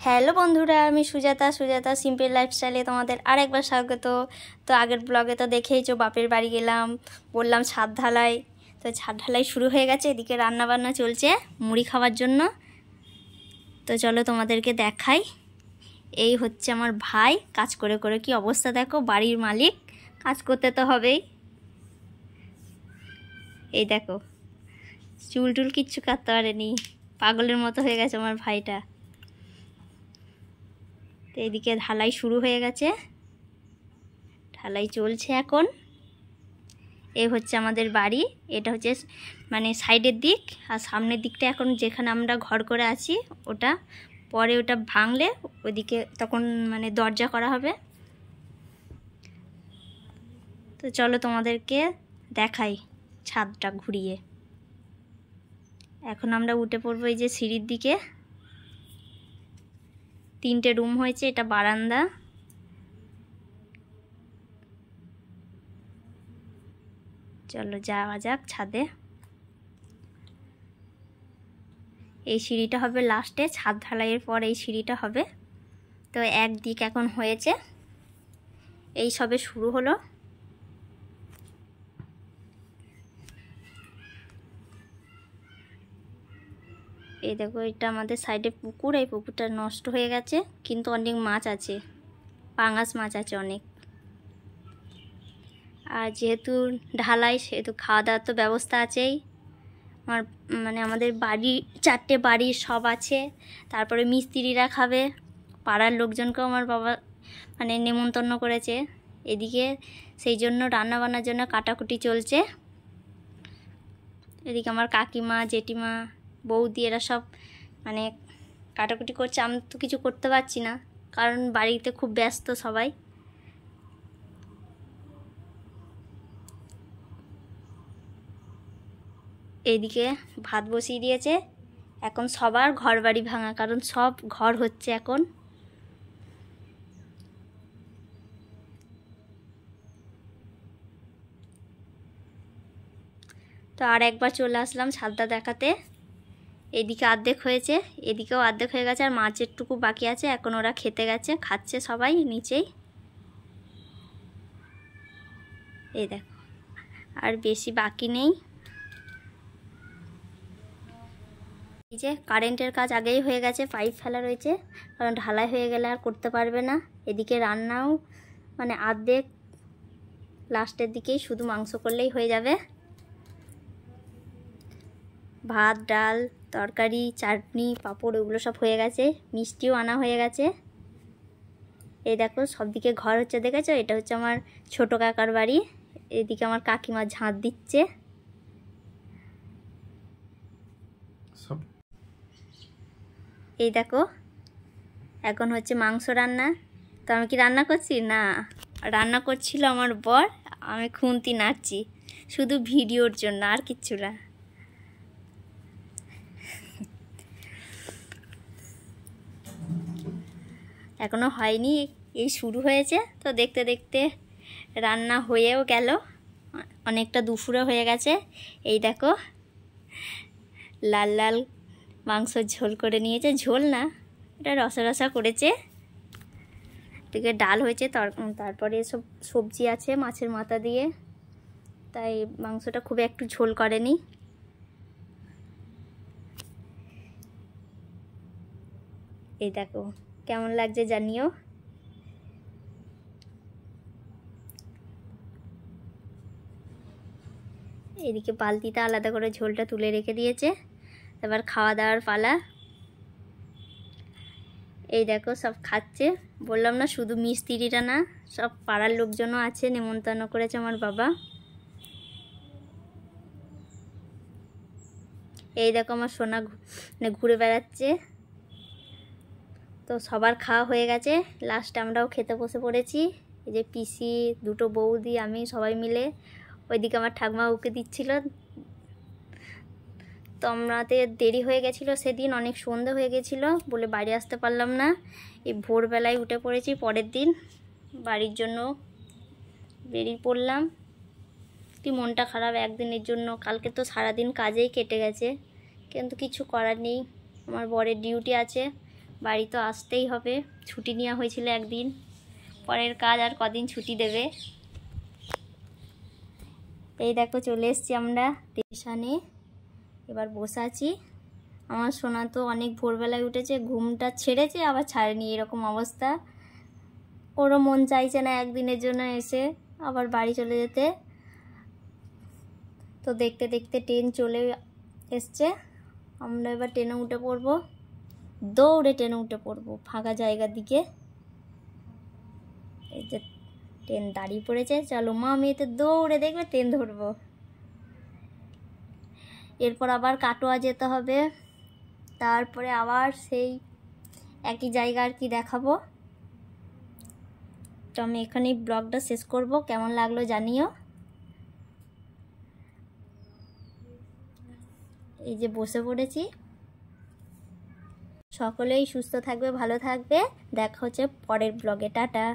Hello বন্ধুরা, আমি Sujata simple লাইফস্টাইলে তোমাদের আরেকবার স্বাগত। তো আগের ব্লগে তো দেখেইছো, বাপের বাড়ি গেলাম, বললাম ছাদ ঢালাই। তো ছাদ ঢালাই শুরু হয়ে গেছে, এদিকে রান্না বান্না চলছে মুড়ি খাওয়ার জন্য। তো চলো তোমাদেরকে দেখাই। এই হচ্ছে আমার ভাই, কাজ করে করে কি অবস্থা দেখো, বাড়ির মালিক, কাজ করতে তো হবেই। এই দেখো, চুল টুল কিচ্ছু কাটতে পারেনি, পাগলের মতো হয়ে গেছে আমার ভাইটা। তো এদিকে ঢালাই শুরু হয়ে গেছে, ঢালাই চলছে এখন। এই হচ্ছে আমাদের বাড়ি, এটা হচ্ছে মানে সাইডের দিক, আর সামনের দিকটা এখন যেখানে আমরা ঘর করে আছি ওটা পরে, ওটা ভাঙলে ওইদিকে তখন মানে দরজা করা হবে। তো চলো তোমাদেরকে দেখাই ছাদটা ঘুরিয়ে। এখন আমরা উঠে পড়বো এই যে সিঁড়ির দিকে। 3টে রুম হয়েছে, এটা বারান্দা। চলো যাওয়া যাক ছাদে। এই সিঁড়িটা হবে লাস্টে, ছাদ ঢালাইয়ের পর এই সিঁড়িটা হবে। তো একদিক এখন হয়েছে, এই সবে শুরু হলো। এই দেখো, এটা আমাদের সাইডে পুকুর, এই পুকুরটা নষ্ট হয়ে গেছে, কিন্তু অনেক মাছ আছে, পাঙাশ মাছ আছে অনেক। আর যেহেতু ঢালাই, সেহেতু খাওয়া দাওয়ার তো ব্যবস্থা আছেই। আমার মানে আমাদের বাড়ি 4টে বাড়ির সব আছে, তারপরে মিস্ত্রিরা খাবে, পাড়ার লোকজনকেও আমার বাবা মানে নেমন্তন্ন করেছে এদিকে, সেই জন্য রান্না বান্নার জন্য কাটাকুটি চলছে। এদিকে আমার কাকিমা, জেঠিমা, বৌদি এরা সব মানে কাটাকুটি করছে। আমি তো কিছু করতে পারছি না, কারণ বাড়িতে খুব ব্যস্ত সবাই। এইদিকে ভাত বসিয়ে দিয়েছে, এখন সবার ঘর বাড়ি ভাঙা, কারণ সব ঘর হচ্ছে এখন। তো আর একবার চলে আসলাম ছাদটা দেখাতে। এদিকে অর্ধেক হয়েছে, এদিকেও অর্ধেক হয়ে গেছে, আর মাছের টুকু বাকি আছে, এখন ওরা খেতে গেছে, খাচ্ছে সবাই নিচেই। এই দেখো, আর বেশি বাকি নেই। এই যে কারেন্টের কাজ আগেই হয়ে গেছে, পাইপ ফেলা রয়েছে, কারণ ঢালাই হয়ে গেলে আর করতে পারবে না। এদিকে রান্নাও মানে অর্ধেক, লাস্টের দিকেই শুধু মাংস করলেই হয়ে যাবে। ভাত, ডাল, তরকারি, চাটনি, পাঁপড় ওগুলো সব হয়ে গেছে, মিষ্টিও আনা হয়ে গেছে। এই দেখো সব দিকে ঘর হচ্ছে, দেখেছো? এটা হচ্ছে আমার ছোট কাকার বাড়ি। এদিকে আমার কাকিমা ঝাঁট দিচ্ছে। এই দেখো, এখন হচ্ছে মাংস রান্না। তো আমি কি রান্না করছি? না, রান্না করছিল আমার বর, আমি খুন্তি নাড়ছি শুধু ভিডিওর জন্য, আর কিচ্ছু না। এখনো হয়নি, এই শুরু হয়েছে। তো দেখতে দেখতে রান্না হয়েও গেল, অনেকটা দুপুরে হয়ে গেছে। এই দেখো, লাল লাল মাংস ঝোল করে নিয়েছে, ঝোল না, এটা রসা রসা করেছে। এদিকে ডাল হয়েছে, তারপরে সব সবজি আছে মাছের মাথা দিয়ে, তাই মাংসটা খুব একটু ঝোল করেনি। এই দেখো কেমন লাগছে জানিও। এদিকে বালতিতে আলাদা করে ঝোলটা তুলে রেখে দিয়েছে, এবার খাওয়া দাওয়ার পালা। এই দেখো সব খাচ্ছে, বললাম না শুধু মিস্ত্রিরা না, সব পাড়ার লোকজনও আছে, নেমন্তন্ন করেছে আমার বাবা। এই দেখো আমার সোনা ঘুরে বেড়াচ্ছে। তো সবার খাওয়া হয়ে গেছে, লাস্টে আমরাও খেতে বসে পড়েছি। এই যে পিসি, দুটো বৌদি, আমি সবাই মিলে। ওইদিকে আমার ঠাকুমা উকে দিচ্ছিল। তো আমাদের দেরি হয়ে গেছিলো সেদিন, অনেক সন্ধে হয়ে গেছিলো বলে বাড়ি আসতে পারলাম না। এই ভোরবেলায় উঠে পড়েছি, পরের দিন বাড়ির জন্য বেরিয়ে পড়লাম। কি মনটা খারাপ একদিনের জন্য, কালকে তো সারাদিন কাজেই কেটে গেছে, কিন্তু কিছু করার নেই, আমার বরের ডিউটি আছে, বাড়ি তো আসতেই হবে, ছুটি নেওয়া হয়েছিল একদিন, পরের কাজ আর কদিন ছুটি দেবে। এই দেখো চলে এসেছি আমরা স্টেশনে, এবার বসে আছি। আমার সোনা তো অনেক ভোরবেলায় উঠেছে, ঘুমটা ছেড়েছে আবার ছাড়েনি, এরকম অবস্থা। ওরও মন চাইছে না একদিনের জন্য এসে আবার বাড়ি চলে যেতে। তো দেখতে দেখতে ট্রেন চলে এসছে, আমরা এবার ট্রেনে উঠে পড়বো, দৌড়ে ট্রেনে উঠে পড়বো ফাঁকা জায়গার দিকে। এই যে ট্রেন দাঁড়িয়ে পড়েছে, চলো মা মেয়েতে দৌড়ে দেখবে ট্রেন ধরবো। এরপর আবার কাটোয়া যেতে হবে, তারপরে আবার সেই একই জায়গা আর কি দেখাবো। তো আমি এখানেই ব্লগটা শেষ করব, কেমন লাগলো জানিও। এই যে বসে পড়েছি। সকলেই সুস্থ থাকবে, ভালো থাকবে, দেখা হচ্ছে পরের ব্লগে, টাটা।